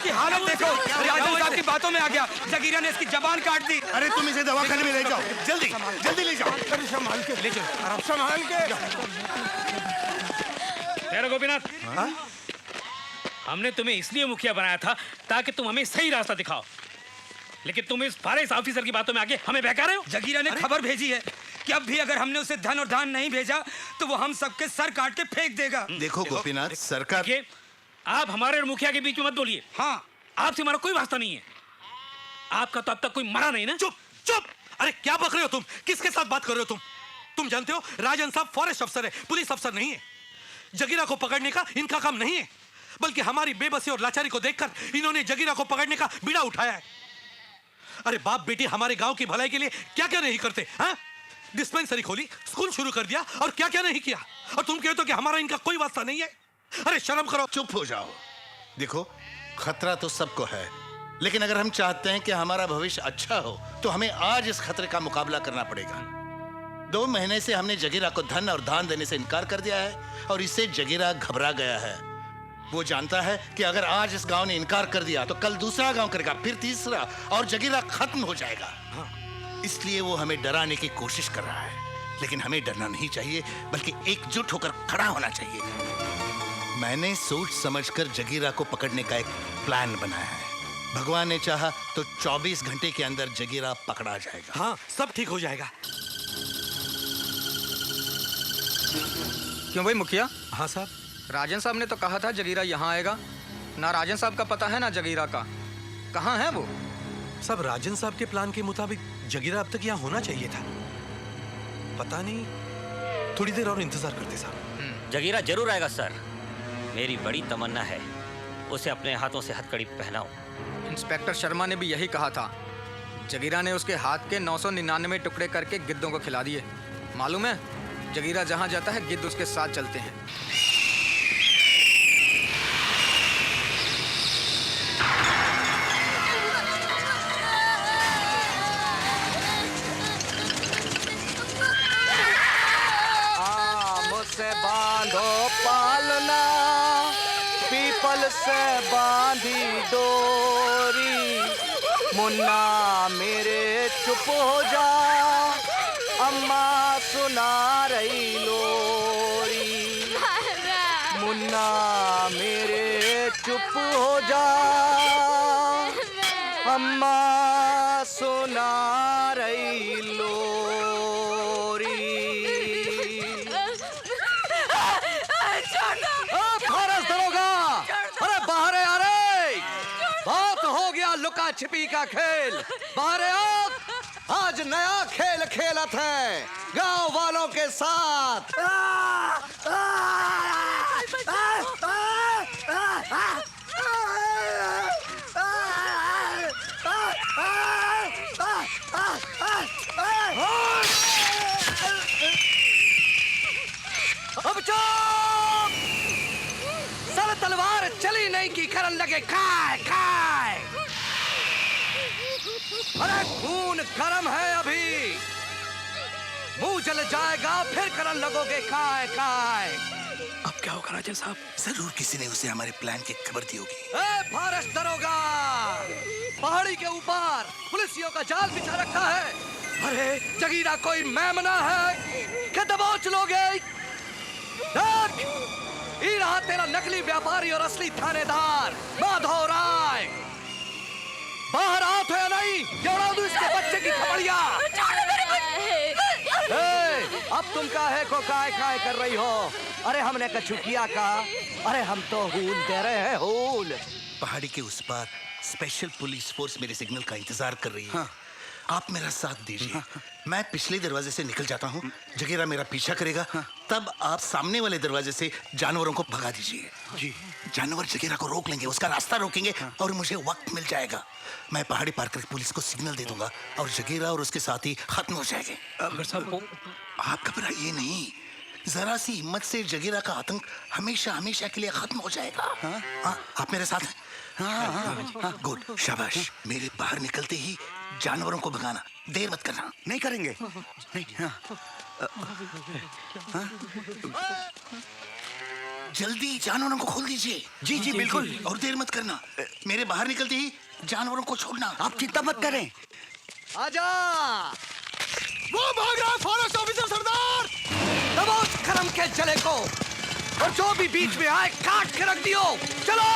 इसकी हालत देखो। राजन साहब की बातों में आ गया, जगीरा ने इसकी जबान काट दी। अरे तुम इसे दवाखाने में ले जाओ, जल्दी जल्दी ले जाओ। अरे संभाल के ले जाओ, संभाल के। तेरा गोपीनाथ, हमने तुम्हें इसलिए मुखिया बनाया था ताकि तुम हमें सही रास्ता दिखाओ, लेकिन तुम इस फॉरेस्ट ऑफिसर की बातों में आके हमें बहका रहे हो। जगीरा ने खबर भेजी है कि अब भी अगर हमने उसे धन और दान नहीं भेजा तो वो हम सबके सर काट के फेंक देगा। देखो गोपीनाथ, सरकार आप हमारे और मुखिया के बीच में मत बोलिए। हाँ, आपसे हमारा कोई वास्ता नहीं है। आपका तो अब तक कोई मरा नहीं ना। चुप चुप। अरे क्या बक रहे हो तुम? किसके साथ बात कर रहे हो तुम जानते हो राजन साहब फॉरेस्ट अफसर है, पुलिस अफसर नहीं है। जगीरा को पकड़ने का इनका काम नहीं है, बल्कि हमारी बेबसी और लाचारी को देखकर इन्होंने जगीरा को पकड़ने का बीड़ा उठाया है। अरे बाप बेटी हमारे गांव की भलाई के लिए क्या क्या नहीं करते हैं? डिस्पेंसरी खोली, स्कूल शुरू कर दिया और क्या क्या नहीं किया, और तुम कहते हो कि हमारा इनका कोई वास्ता नहीं है। अरे शर्म करो। चुप हो जाओ। देखो, खतरा तो सबको है, लेकिन अगर हम चाहते हैं कि हमारा भविष्य अच्छा हो तो हमें आज इस खतरे का मुकाबला करना पड़ेगा। 2 महीने से हमने जगीरा को धन और दान देने से इनकार कर दिया है और इससे जगीरा घबरा गया है। वो जानता है कि अगर आज इस गांव ने इनकार कर दिया तो कल दूसरा गांव करेगा, फिर तीसरा, और जगीरा खत्म हो जाएगा। इसलिए वो हमें डराने की कोशिश कर रहा है, लेकिन हमें डरना नहीं चाहिए, बल्कि एकजुट होकर खड़ा होना चाहिए। मैंने सोच समझकर जगीरा को पकड़ने का एक प्लान बनाया है। भगवान ने चाहा तो 24 घंटे के अंदर जगीरा पकड़ा जाएगा। हाँ, सब ठीक हो जाएगा। क्यों भाई मुखिया? हाँ साहब। राजन साहब ने तो कहा था जगीरा यहाँ आएगा। ना राजन साहब का पता है ना जगीरा का। कहाँ है वो? सब राजन साहब के प्लान के मुताबिक जगीरा अब तक यहाँ होना चाहिए था। पता नहीं, थोड़ी देर और इंतजार करते साहब। जगीरा जरूर आएगा सर। मेरी बड़ी तमन्ना है उसे अपने हाथों से हथकड़ी पहनाऊं। इंस्पेक्टर शर्मा ने भी यही कहा था। जगीरा ने उसके हाथ के 999 टुकड़े करके गिद्धों को खिला दिए। मालूम है, जगीरा जहाँ जाता है गिद्ध उसके साथ चलते हैं। से बांधो पालना, पीपल से बांधी डोरी। मुन्ना मेरे चुप हो जा, अम्मा सुना रही लोरी। मुन्ना मेरे चुप हो जा, अम्मा सुना रही लोरी। फॉरेस्ट दरोगा, अरे बाहर आ रे। बहुत हो गया लुका छिपी का खेल। बाहर आओ, आज नया खेल खेलत है गांव वालों के साथ। अब चुप! सर तलवार चली नहीं की करन लगे खाए खाए। अरे खून गर्म है अभी, मुंह जल जाएगा फिर करन लगोगे खाए खाए। अब क्या होगा राजन साहब? जरूर किसी ने उसे हमारे प्लान की खबर दी होगी। ए फॉरेस्ट दरोगा, पहाड़ी के ऊपर पुलिसियों का जाल बिछा रखा है। अरे जगीरा कोई मेमना है कि दबोच लोगे? देख, ये रहा तेरा नकली व्यापारी और असली थानेदार माधव राय। बाहर आओ तो या नहीं, जोड़ा दूं इसके बच्चे की खबड़िया। अब तुम काहे को काय काय कर रही हो? अरे हमने कछु किया का? अरे हम तो हूल दे रहे हैं, हूल। पहाड़ी के उस पार स्पेशल पुलिस फोर्स मेरे सिग्नल का इंतजार कर रही है। हाँ। आप मेरा साथ दीजिए। हाँ। मैं पिछले दरवाजे से निकल जाता हूँ, जगीरा मेरा पीछा करेगा। हाँ। तब आप सामने वाले दरवाजे से जानवरों को भगा दीजिए। जी। जानवर जगीरा को रोक लेंगे, उसका रास्ता रोकेंगे। हाँ। और मुझे वक्त मिल जाएगा, मैं पहाड़ी पार करके पुलिस को सिग्नल दे दूंगा और जगीरा और उसके साथी खत्म हो जाएंगे। आप घबराइए नहीं, जरा सी हिम्मत से जगीरा का आतंक हमेशा हमेशा के लिए खत्म हो जाएगा। हाँ? हाँ, आप मेरे साथ हैं? हाँ, हाँ, हाँ, गुड, शाबाश। मेरे बाहर निकलते ही जानवरों को भगाना, देर मत करना। नहीं करेंगे। नहीं। हाँ। जल्दी जानवरों को खोल दीजिए। जी जी बिल्कुल। और देर मत करना, मेरे बाहर निकलते ही जानवरों को छोड़ना। आप चिंता मत करें। आजा। वो भाग रहा है फॉरेस्ट ऑफिसर सरदार। दबोच करम के जले को, और जो भी बीच में आए काट के रख दियो। चलो।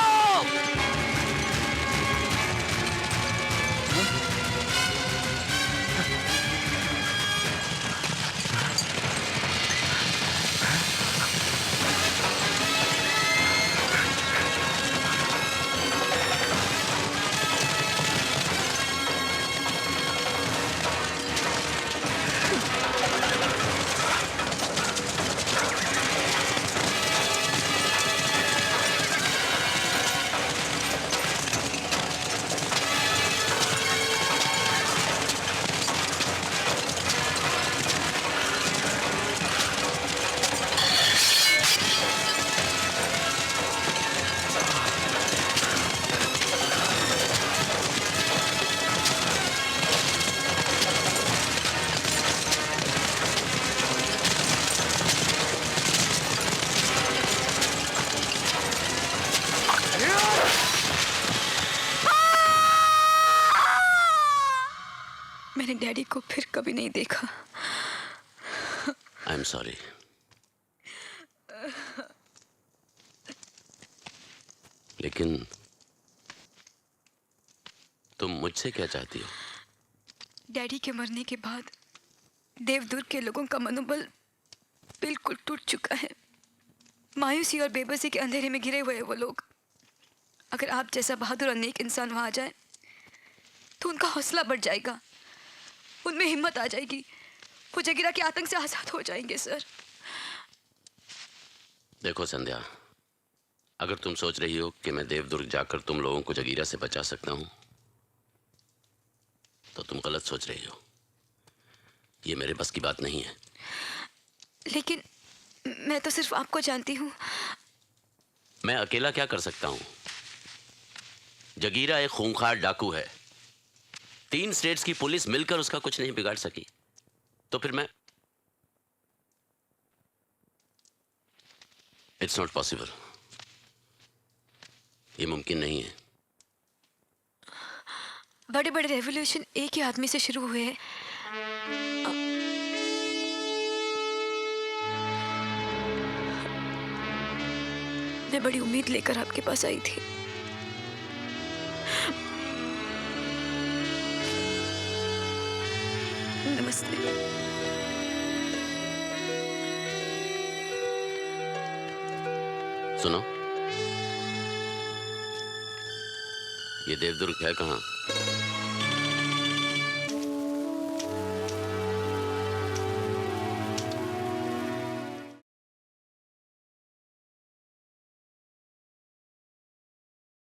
मैंने डैडी को फिर कभी नहीं देखा। I am sorry. लेकिन तुम मुझसे क्या चाहती हो? डैडी के मरने के बाद देवदुर्ग के लोगों का मनोबल बिल्कुल टूट चुका है। मायूसी और बेबसी के अंधेरे में घिरे हुए हैं वो लोग। अगर आप जैसा बहादुर और नेक इंसान वहां आ जाए तो उनका हौसला बढ़ जाएगा, उनमें हिम्मत आ जाएगी, वो जगीरा के आतंक से आजाद हो जाएंगे सर। देखो संध्या, अगर तुम सोच रही हो कि मैं देवदुर्ग जाकर तुम लोगों को जगीरा से बचा सकता हूं तो तुम गलत सोच रही हो। ये मेरे बस की बात नहीं है। लेकिन मैं तो सिर्फ आपको जानती हूँ। मैं अकेला क्या कर सकता हूं? जगीरा एक खूंखार डाकू है। 3 स्टेट्स की पुलिस मिलकर उसका कुछ नहीं बिगाड़ सकी, तो फिर मैं इट्स नॉट पॉसिबल। ये मुमकिन नहीं है। बड़े बड़े रेवोल्यूशन एक ही आदमी से शुरू हुए हैं। मैं बड़ी उम्मीद लेकर आपके पास आई थी। नमस्ते। सुनो, ये देवदुर्ग है कहाँ?